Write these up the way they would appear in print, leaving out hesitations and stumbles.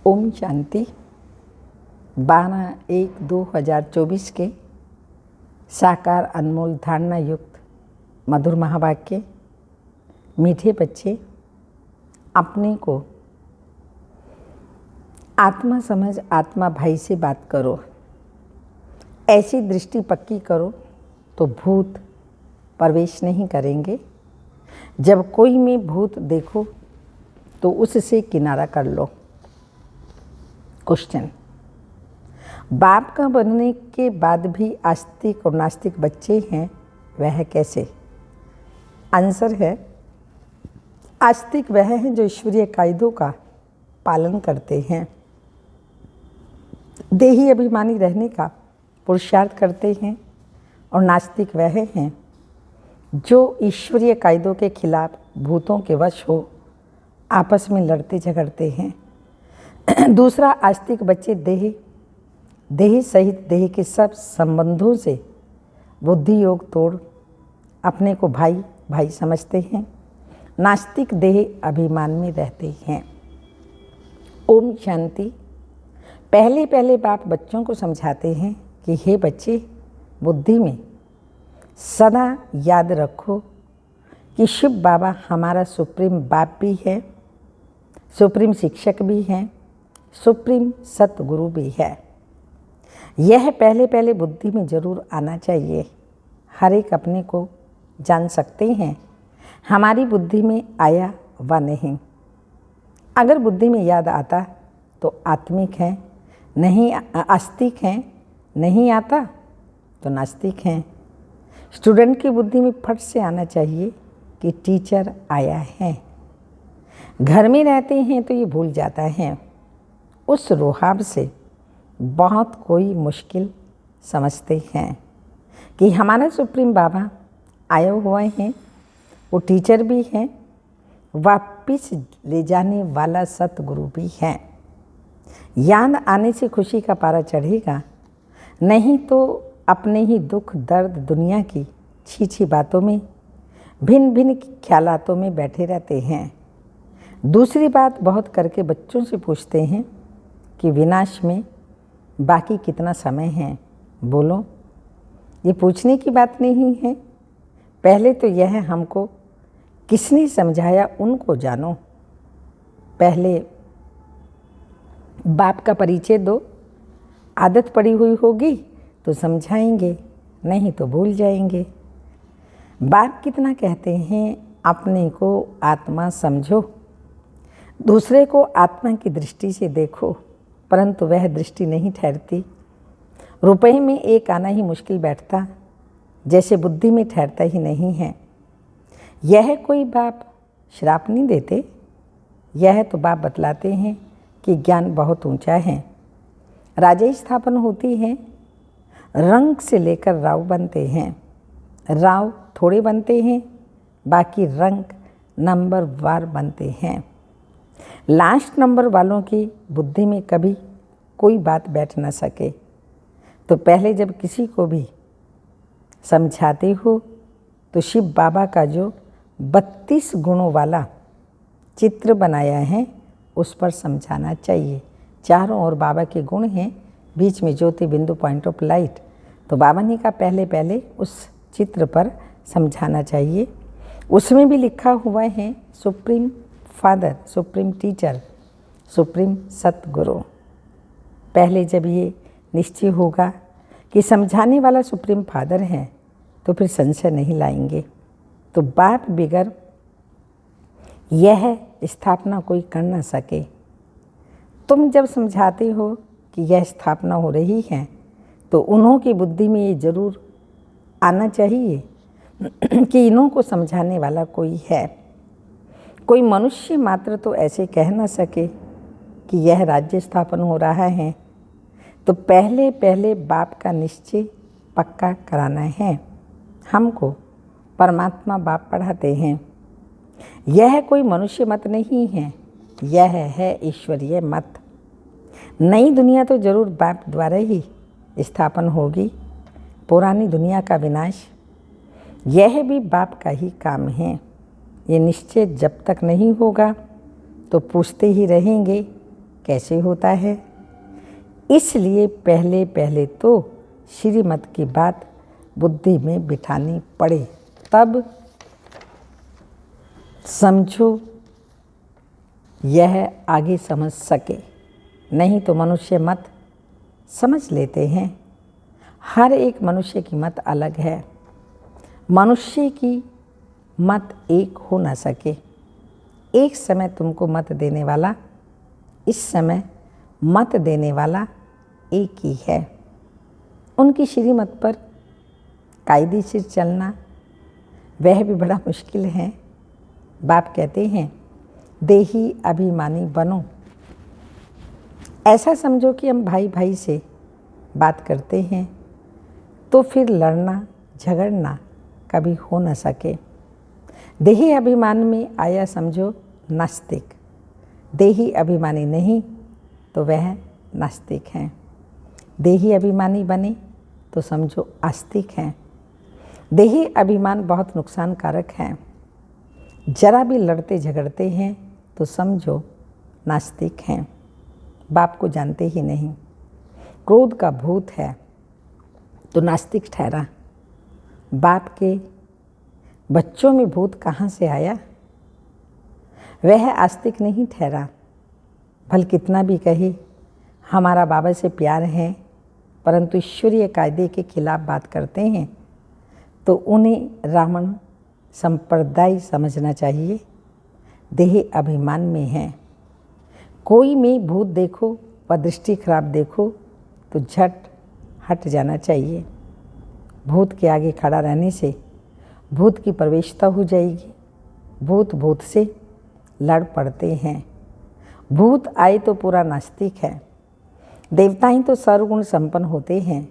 ओम शांति। 12/1/2024 के साकार अनमोल धारणा युक्त मधुर महावाक्य। मीठे बच्चे, अपने को आत्मा समझ आत्मा भाई से बात करो। ऐसी दृष्टि पक्की करो तो भूत प्रवेश नहीं करेंगे। जब कोई में भूत देखो तो उससे किनारा कर लो। क्वेश्चन: बाप का बनने के बाद भी आस्तिक और नास्तिक बच्चे हैं, वह कैसे? आंसर है, आस्तिक वह हैं जो ईश्वरीय कायदों का पालन करते हैं, देही अभिमानी रहने का पुरुषार्थ करते हैं, और नास्तिक वह हैं जो ईश्वरीय कायदों के खिलाफ भूतों के वश हो आपस में लड़ते झगड़ते हैं। दूसरा, आस्तिक बच्चे देह सहित देह के सब संबंधों से बुद्धि योग तोड़ अपने को भाई भाई समझते हैं। नास्तिक देह अभिमान में रहते हैं। ओम शांति। पहले पहले बाप बच्चों को समझाते हैं कि हे बच्चे, बुद्धि में सदा याद रखो कि शिव बाबा हमारा सुप्रीम बाप भी है, सुप्रीम शिक्षक भी हैं, सुप्रीम सतगुरु भी है। यह पहले पहले बुद्धि में जरूर आना चाहिए। हर एक अपने को जान सकते हैं हमारी बुद्धि में आया व नहीं। अगर बुद्धि में याद आता तो आत्मिक है, नहीं आस्तिक हैं, नहीं आता तो नास्तिक हैं। स्टूडेंट की बुद्धि में फट से आना चाहिए कि टीचर आया है। घर में रहते हैं तो ये भूल जाता है। उस रुहाब से बहुत कोई मुश्किल समझते हैं कि हमारा सुप्रीम बाबा आए हुए हैं, वो टीचर भी हैं, वापिस ले जाने वाला सतगुरु भी हैं। याद आने से खुशी का पारा चढ़ेगा, नहीं तो अपने ही दुख दर्द दुनिया की छी बातों में भिन्न भिन्न ख्यालातों में बैठे रहते हैं। दूसरी बात, बहुत करके बच्चों से पूछते हैं कि विनाश में बाकी कितना समय है। बोलो, ये पूछने की बात नहीं है। पहले तो यह हमको किसने समझाया उनको जानो। पहले बाप का परिचय दो। आदत पड़ी हुई होगी तो समझाएंगे, नहीं तो भूल जाएंगे। बाप कितना कहते हैं, अपने को आत्मा समझो, दूसरे को आत्मा की दृष्टि से देखो, परंतु वह दृष्टि नहीं ठहरती। रुपए में एक आना ही मुश्किल बैठता, जैसे बुद्धि में ठहरता ही नहीं है। यह कोई बाप श्राप नहीं देते, यह तो बाप बतलाते हैं कि ज्ञान बहुत ऊंचा है। राजा स्थापन होती है, रंग से लेकर राव बनते हैं। राव थोड़े बनते हैं, बाकी रंग नंबर वार बनते हैं। लास्ट नंबर वालों की बुद्धि में कभी कोई बात बैठ न सके तो पहले जब किसी को भी समझाते हो तो शिव बाबा का जो 32 गुणों वाला चित्र बनाया है उस पर समझाना चाहिए। चारों ओर बाबा के गुण हैं, बीच में ज्योति बिंदु पॉइंट ऑफ लाइट। तो बाबा ने कहा पहले पहले उस चित्र पर समझाना चाहिए। उसमें भी लिखा हुआ है supreme father, supreme teacher, supreme सतगुरु। पहले जब ये निश्चय होगा कि समझाने वाला सुप्रीम फादर है तो फिर संशय नहीं लाएंगे। तो बाप बिगर यह स्थापना कोई कर ना सके। तुम जब समझाते हो कि यह स्थापना हो रही है तो उन्हों की बुद्धि में ये जरूर आना चाहिए कि इन्हों को समझाने वाला कोई है। कोई मनुष्य मात्र तो ऐसे कह न सके कि यह राज्य स्थापन हो रहा है। तो पहले पहले बाप का निश्चय पक्का कराना है। हमको परमात्मा बाप पढ़ाते हैं। यह कोई मनुष्य मत नहीं है, यह है ईश्वरीय मत। नई दुनिया तो जरूर बाप द्वारा ही स्थापन होगी। पुरानी दुनिया का विनाश यह भी बाप का ही काम है। ये निश्चय जब तक नहीं होगा तो पूछते ही रहेंगे कैसे होता है। इसलिए पहले पहले तो श्रीमत की बात बुद्धि में बिठानी पड़े, तब समझो यह आगे समझ सके। नहीं तो मनुष्य मत समझ लेते हैं। हर एक मनुष्य की मत अलग है। मनुष्य की मत एक हो न सके। एक समय तुमको मत देने वाला, इस समय मत देने वाला एक ही है। उनकी श्रीमत पर कायदे से चलना वह भी बड़ा मुश्किल है। बाप कहते हैं देही अभिमानी बनो। ऐसा समझो कि हम भाई भाई से बात करते हैं तो फिर लड़ना झगड़ना कभी हो न सके। देही अभिमान में आया समझो नास्तिक, देही अभिमानी नहीं तो वह नास्तिक हैं। देही अभिमानी बने तो समझो आस्तिक हैं। देही अभिमान बहुत नुकसानकारक है। जरा भी लड़ते झगड़ते हैं तो समझो नास्तिक हैं। बाप को जानते ही नहीं। क्रोध का भूत है तो नास्तिक ठहरा। बाप के बच्चों में भूत कहाँ से आया? वह आस्तिक नहीं ठहरा। भल कितना भी कहे हमारा बाबा से प्यार है, परंतु ईश्वरीय कायदे के खिलाफ बात करते हैं तो उन्हें रावण संप्रदाय समझना चाहिए। देह अभिमान में है। कोई में भूत देखो व दृष्टि खराब देखो तो झट हट जाना चाहिए। भूत के आगे खड़ा रहने से भूत की प्रवेशता हो जाएगी। भूत भूत से लड़ पड़ते हैं। भूत आए तो पूरा नास्तिक है। देवताएं तो सर्वगुण संपन्न होते हैं।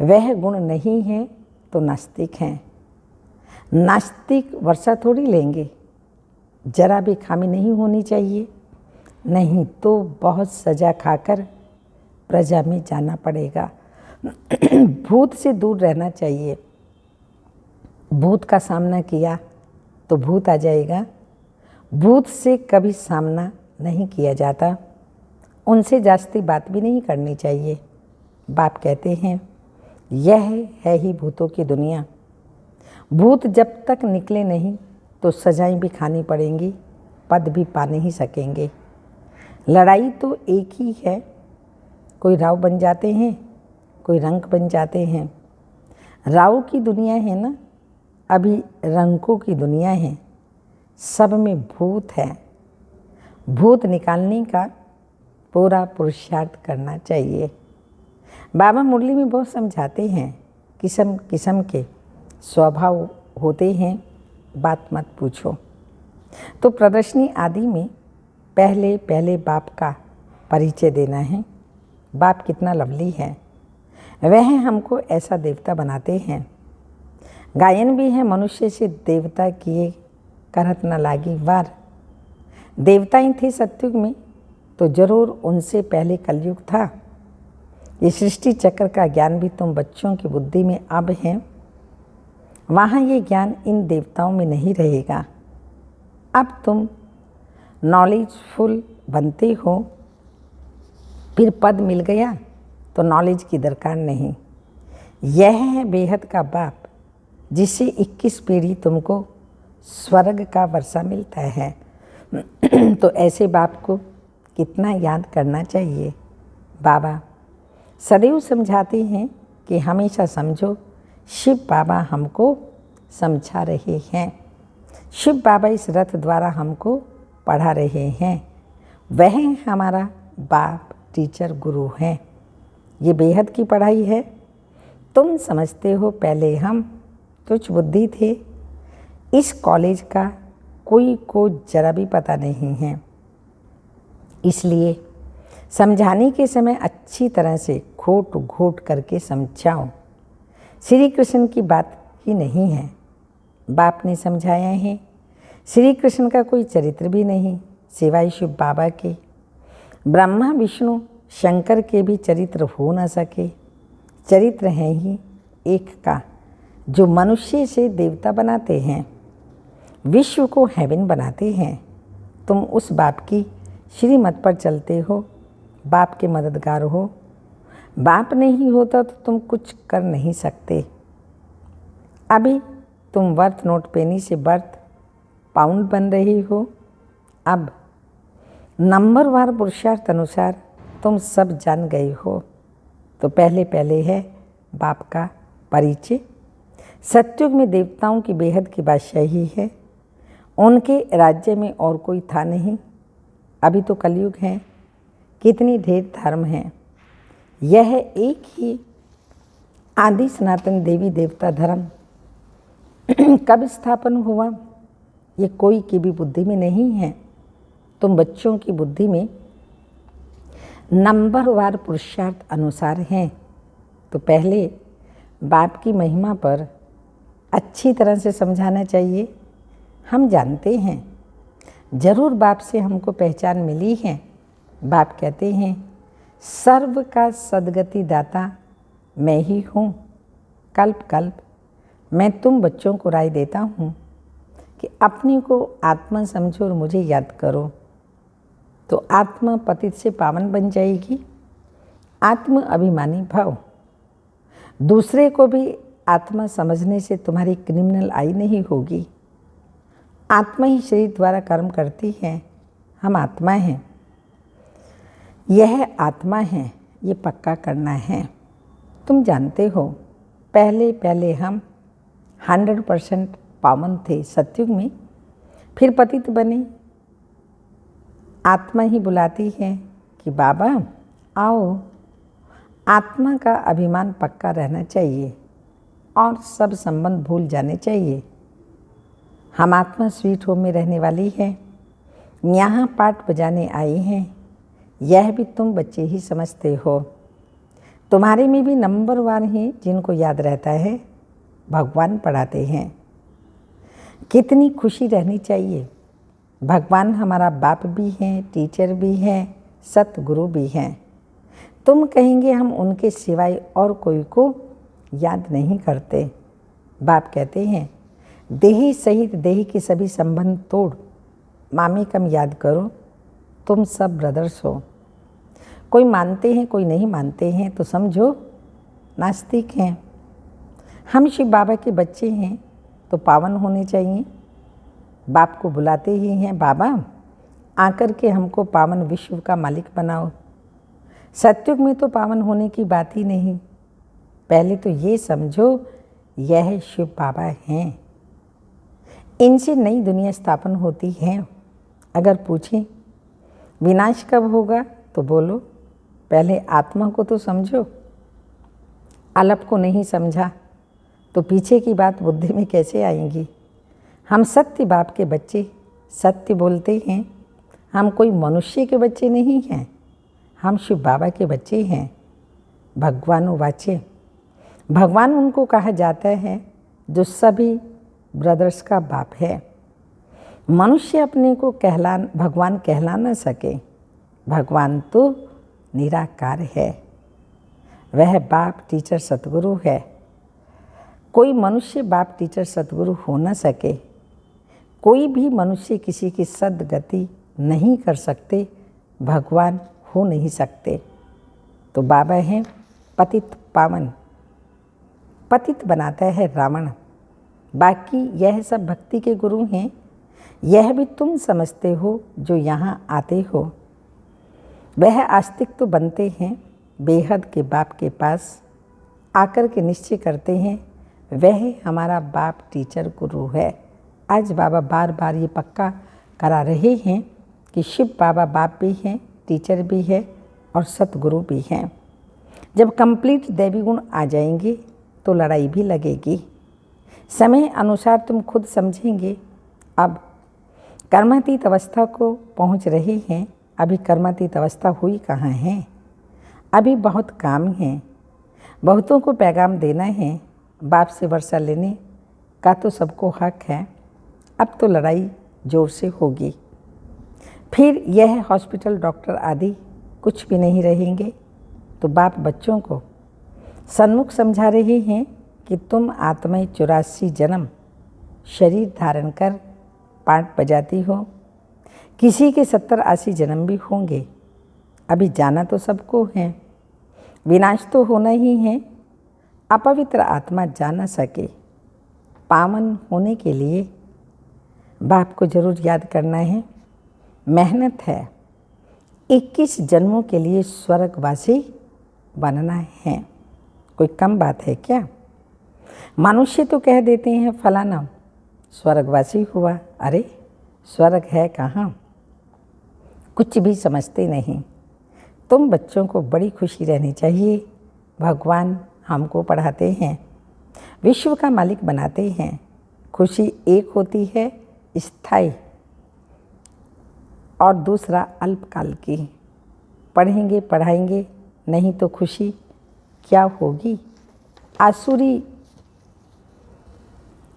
वह गुण नहीं है तो नास्तिक हैं। नास्तिक वर्षा थोड़ी लेंगे। जरा भी खामी नहीं होनी चाहिए, नहीं तो बहुत सजा खाकर प्रजा में जाना पड़ेगा। भूत से दूर रहना चाहिए। भूत का सामना किया तो भूत आ जाएगा। भूत से कभी सामना नहीं किया जाता। उनसे जास्ती बात भी नहीं करनी चाहिए। बाप कहते हैं यह है ही भूतों की दुनिया। भूत जब तक निकले नहीं तो सजाएं भी खानी पड़ेंगी, पद भी पा नहीं सकेंगे। लड़ाई तो एक ही है। कोई राव बन जाते हैं, कोई रंक बन जाते हैं। राव की दुनिया है ना, अभी रंकों की दुनिया है। सब में भूत है। भूत निकालने का पूरा पुरुषार्थ करना चाहिए। बाबा मुरली में बहुत समझाते हैं, किस्म किस्म के स्वभाव होते हैं, बात मत पूछो। तो प्रदर्शनी आदि में पहले पहले बाप का परिचय देना है। बाप कितना लवली है। वह हमको ऐसा देवता बनाते हैं। गायन भी है मनुष्य से देवता किए करत न लागी वार। देवताएं थे सतयुग में तो जरूर उनसे पहले कलयुग था। ये सृष्टि चक्र का ज्ञान भी तुम बच्चों की बुद्धि में अब है। वहाँ ये ज्ञान इन देवताओं में नहीं रहेगा। अब तुम नॉलेजफुल बनते हो, फिर पद मिल गया तो नॉलेज की दरकार नहीं। यह है बेहद का बाप जिससे 21 पीढ़ी तुमको स्वर्ग का वर्षा मिलता है। तो ऐसे बाप को कितना याद करना चाहिए। बाबा सदैव समझाते हैं कि हमेशा समझो शिव बाबा हमको समझा रहे हैं। शिव बाबा इस रथ द्वारा हमको पढ़ा रहे हैं। वह हमारा बाप टीचर गुरु हैं। ये बेहद की पढ़ाई है। तुम समझते हो पहले हम तुच्छ बुद्धि थे। इस कॉलेज का कोई को जरा भी पता नहीं है। इसलिए समझाने के समय अच्छी तरह से घोट घोट करके समझाओ। श्री कृष्ण की बात ही नहीं है, बाप ने समझाया है। श्री कृष्ण का कोई चरित्र भी नहीं सिवाय शिव बाबा के। ब्रह्मा विष्णु शंकर के भी चरित्र हो न सके। चरित्र है ही एक का, जो मनुष्य से देवता बनाते हैं, विश्व को हेवन बनाते हैं। तुम उस बाप की श्रीमत पर चलते हो, बाप के मददगार हो। बाप नहीं होता तो तुम कुछ कर नहीं सकते। अभी तुम वर्थ नोट पेनी से बर्थ पाउंड बन रही हो। अब नंबरवार पुरुषार्थ अनुसार तुम सब जान गए हो। तो पहले पहले है बाप का परिचय। सतयुग में देवताओं की बेहद की बादशाही है। उनके राज्य में और कोई था नहीं। अभी तो कलयुग है, कितनी ढेर धर्म हैं। यह एक ही आदि सनातन देवी देवता धर्म कब स्थापन हुआ, ये कोई की भी बुद्धि में नहीं है। तुम बच्चों की बुद्धि में नंबरवार पुरुषार्थ अनुसार हैं। तो पहले बाप की महिमा पर अच्छी तरह से समझाना चाहिए। हम जानते हैं जरूर बाप से हमको पहचान मिली है। बाप कहते हैं सर्व का सद्गति दाता मैं ही हूँ। कल्प कल्प मैं तुम बच्चों को राय देता हूँ कि अपने को आत्मा समझो और मुझे याद करो, तो आत्मा पतित से पावन बन जाएगी। आत्म अभिमानी भाव। दूसरे को भी आत्मा समझने से तुम्हारी क्रिमिनल आई नहीं होगी। आत्मा ही शरीर द्वारा कर्म करती है। हम आत्मा हैं, यह आत्मा है, ये पक्का करना है। तुम जानते हो पहले पहले हम 100% पावन थे सतयुग में, फिर पतित बने। आत्मा ही बुलाती है कि बाबा आओ। आत्मा का अभिमान पक्का रहना चाहिए और सब संबंध भूल जाने चाहिए। हम आत्मा स्वीट होम में रहने वाली है, यहाँ पाठ बजाने आई हैं। यह भी तुम बच्चे ही समझते हो। तुम्हारे में भी नंबरवार हैं जिनको याद रहता है, भगवान पढ़ाते हैं। कितनी खुशी रहनी चाहिए। भगवान हमारा बाप भी हैं, टीचर भी हैं, सतगुरु भी हैं। तुम कहेंगे हम उनके सिवाय और कोई को याद नहीं करते। बाप कहते हैं देही सहित देही के सभी संबंध तोड़ मामी कम याद करो। तुम सब ब्रदर्स हो। कोई मानते हैं कोई नहीं मानते हैं तो समझो नास्तिक हैं। हम शिव बाबा के बच्चे हैं तो पावन होने चाहिए। बाप को बुलाते ही हैं बाबा आकर के हमको पावन विश्व का मालिक बनाओ। सतयुग में तो पावन होने की बात ही नहीं। पहले तो ये समझो यह शिव बाबा हैं, इनसे नई दुनिया स्थापन होती है। अगर पूछें विनाश कब होगा तो बोलो पहले आत्मा को तो समझो। अलप को नहीं समझा तो पीछे की बात बुद्धि में कैसे आएंगी। हम सत्य बाप के बच्चे सत्य बोलते हैं। हम कोई मनुष्य के बच्चे नहीं हैं, हम शिव बाबा के बच्चे हैं। भगवान वाचे, भगवान उनको कहा जाता है जो सभी ब्रदर्स का बाप है। मनुष्य अपने को भगवान कहला न सके। भगवान तो निराकार है, वह बाप टीचर सतगुरु है। कोई मनुष्य बाप टीचर सतगुरु हो न सके। कोई भी मनुष्य किसी की सद्गति नहीं कर सकते, भगवान हो नहीं सकते। तो बाबा हैं पतित पावन। पतित बनाता है रावण, बाकी यह सब भक्ति के गुरु हैं। यह भी तुम समझते हो जो यहाँ आते हो। वह आस्तिक तो बनते हैं, बेहद के बाप के पास आकर के निश्चय करते हैं वह हमारा बाप टीचर गुरु है। आज बाबा बार बार ये पक्का करा रहे हैं कि शिव बाबा बाप भी हैं, टीचर भी है और सतगुरु भी हैं। जब कंप्लीट दैवी गुण आ जाएंगे तो लड़ाई भी लगेगी। समय अनुसार तुम खुद समझेंगे। अब कर्मातीत अवस्था को पहुंच रहे हैं। अभी कर्मातीत अवस्था हुई कहाँ है। अभी बहुत काम है, बहुतों को पैगाम देना है। बाप से वर्षा लेने का तो सबको हक है। अब तो लड़ाई जोर से होगी। फिर यह हॉस्पिटल डॉक्टर आदि कुछ भी नहीं रहेंगे। तो बाप बच्चों को सन्मुख समझा रहे हैं कि तुम आत्माएं 84 जन्म शरीर धारण कर पाठ बजाती हो। किसी के 70-80 जन्म भी होंगे। अभी जाना तो सबको है, विनाश तो होना ही है। अपवित्र आत्मा जा न सके। पावन होने के लिए बाप को जरूर याद करना है। मेहनत है। 21 जन्मों के लिए स्वर्गवासी बनना है। कोई कम बात है क्या? मनुष्य तो कह देते हैं फलाना स्वर्गवासी हुआ। अरे स्वर्ग है कहाँ? कुछ भी समझते नहीं। तुम बच्चों को बड़ी खुशी रहनी चाहिए। भगवान हमको पढ़ाते हैं, विश्व का मालिक बनाते हैं। खुशी एक होती है स्थायी और दूसरा अल्पकाल की। पढ़ेंगे पढ़ाएंगे नहीं तो खुशी क्या होगी? आसुरी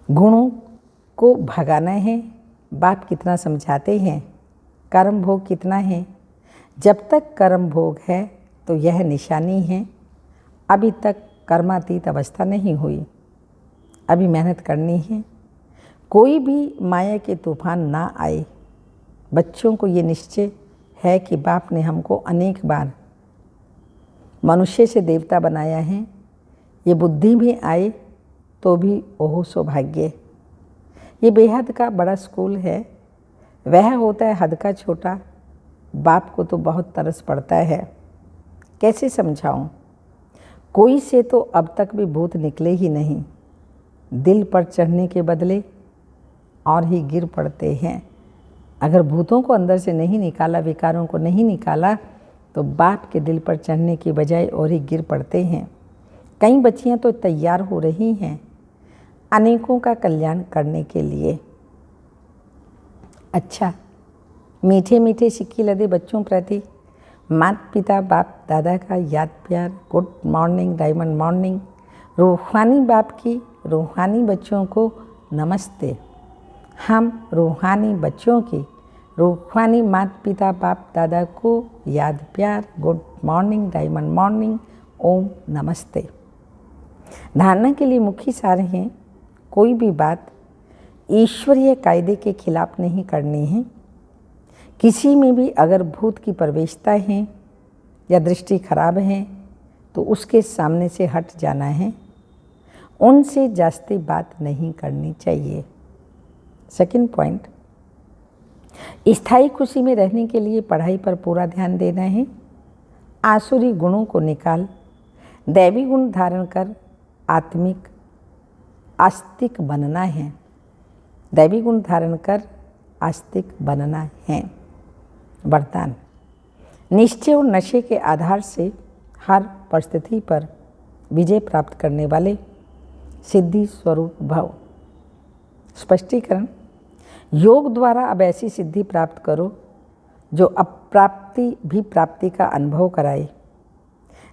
गुणों को भगाना है। बाप कितना समझाते हैं। कर्म भोग कितना है? जब तक कर्म भोग है तो यह निशानी है अभी तक कर्मातीत अवस्था नहीं हुई। अभी मेहनत करनी है। कोई भी माया के तूफान ना आए। बच्चों को ये निश्चय है कि बाप ने हमको अनेक बार मनुष्य से देवता बनाया है। ये बुद्धि भी आए तो भी ओहो सौभाग्य। ये बेहद का बड़ा स्कूल है। वह होता है हद का छोटा। बाप को तो बहुत तरस पड़ता है। कैसे समझाऊं? कोई से तो अब तक भी भूत निकले ही नहीं। दिल पर चढ़ने के बदले और ही गिर पड़ते हैं। अगर भूतों को अंदर से नहीं निकाला, विकारों को नहीं निकाला, तो बाप के दिल पर चढ़ने की बजाय और ही गिर पड़ते हैं। कई बच्चियां तो तैयार हो रही हैं अनेकों का कल्याण करने के लिए। अच्छा, मीठे मीठे सिक्के लदे बच्चों प्रति माता पिता बाप दादा का याद प्यार। Good morning, diamond morning. रूहानी बाप की रूहानी बच्चों को नमस्ते। हम रूहानी बच्चों की रूहानी माता पिता बाप दादा को याद प्यार। गुड मॉर्निंग, डायमंड मॉर्निंग, ओम नमस्ते। धारणा के लिए मुख्य सार हैं, कोई भी बात ईश्वरीय कायदे के खिलाफ नहीं करनी है। किसी में भी अगर भूत की प्रवेशता है या दृष्टि खराब है तो उसके सामने से हट जाना है। उनसे जास्ती बात नहीं करनी चाहिए। सेकंड पॉइंट, स्थायी खुशी में रहने के लिए पढ़ाई पर पूरा ध्यान देना है। आसुरी गुणों को निकाल दैवी गुण धारण कर आत्मिक आस्तिक बनना है। दैवी गुण धारण कर आस्तिक बनना है। वरदान, निश्चय और नशे के आधार से हर परिस्थिति पर विजय प्राप्त करने वाले सिद्धि स्वरूप भव। स्पष्टीकरण, योग द्वारा अब ऐसी सिद्धि प्राप्त करो जो अप्राप्ति भी प्राप्ति का अनुभव कराए।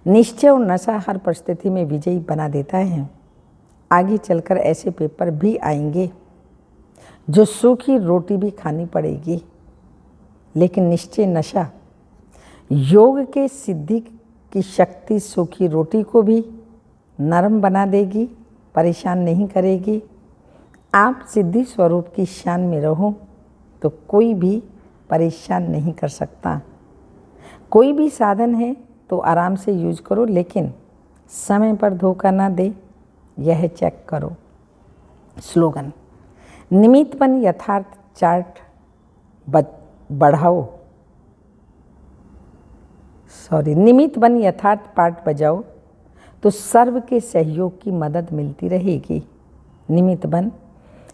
निश्चय और नशा हर परिस्थिति में विजयी बना देता है। आगे चलकर ऐसे पेपर भी आएंगे जो सूखी रोटी भी खानी पड़ेगी, लेकिन निश्चय नशा योग के सिद्धि की शक्ति सूखी रोटी को भी नरम बना देगी, परेशान नहीं करेगी। आप सिद्धि स्वरूप की शान में रहो तो कोई भी परेशान नहीं कर सकता। कोई भी साधन है तो आराम से यूज करो, लेकिन समय पर धोखा ना दे, यह चेक करो। स्लोगन, निमित्तपन यथार्थ चार्ट बढ़ाओ। निमित्त बन यथार्थ पाठ बजाओ तो सर्व के सहयोग की मदद मिलती रहेगी। निमित्त बन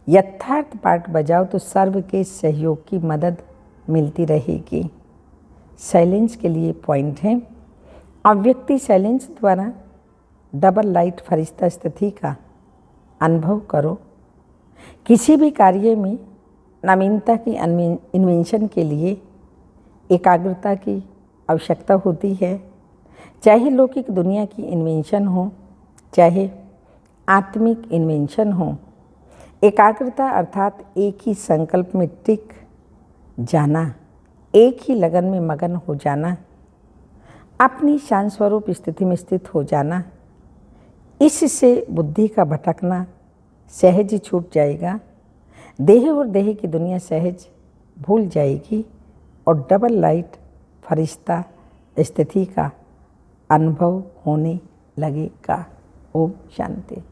यथार्थ पाठ बजाओ तो सर्व के सहयोग की मदद मिलती रहेगी। साइलेंस के लिए पॉइंट है, अव्यक्ति साइलेंस द्वारा डबल लाइट फरिश्ता स्थिति का अनुभव करो। किसी भी कार्य में नवीनता की इन्वेंशन के लिए एकाग्रता की आवश्यकता होती है। चाहे लौकिक दुनिया की इन्वेंशन हो, चाहे आत्मिक इन्वेंशन हो। एकाग्रता अर्थात एक ही संकल्प में टिक जाना, एक ही लगन में मगन हो जाना, अपनी शांत स्वरूप स्थिति में स्थित हो जाना। इससे बुद्धि का भटकना सहज छूट जाएगा। देह और देह की दुनिया सहज भूल जाएगी। और डबल लाइट फरिश्ता स्थिति का अनुभव होने लगेगा। ओम शांति।